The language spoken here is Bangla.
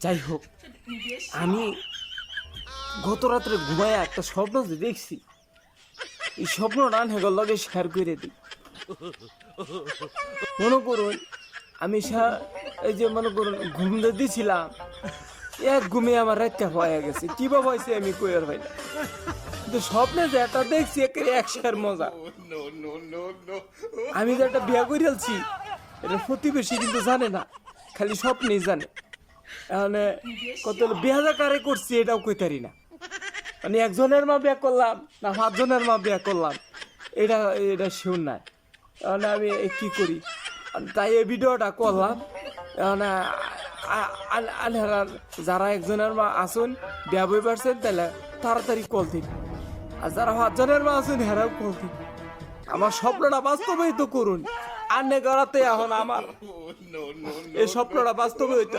যাই হোক, আমি গত রাত্রে ঘুমায় একটা স্বপ্ন যে দেখছি, এই স্বপ্নটা হেগর লগে শেয়ার করে দিই। মনে করুন আমি এই যে মনে করুন ঘুমতে দিছিলাম, এক ঘুমে আমার রাতটা হয়ে গেছে। কি বা হয়েছে আমি কইয়ার ভাই না, কিন্তু স্বপ্নে যে একটা দেখছি একশের মজা। আমি যে একটা বিয়া করে আলছি, এটা প্রতিবেশী কিন্তু জানে না, খালি স্বপ্নেই জানে। মানে কত বিয়া কারে করছি এটাও কইতারি না। মানে একজনের মা বিয়া করলাম না 5 জনের মা বিয়া করলাম, এটা এটা শিউর নাই। মানে আমি কি করি, তাই এই ভিডিওটা করলাম। মানে আনহারার যারা একজনের মা আসুন বিয়া বই পারছেন তাহলে তাড়াতাড়ি কল দিন, আর যারা 5 জনের মা আসুন হেরাও কল দিন। আমার স্বপ্নটা বাস্তবায়িত করুন। আন্নে গড়াতে এখন আমার এই স্বপ্নটা বাস্তবায়িত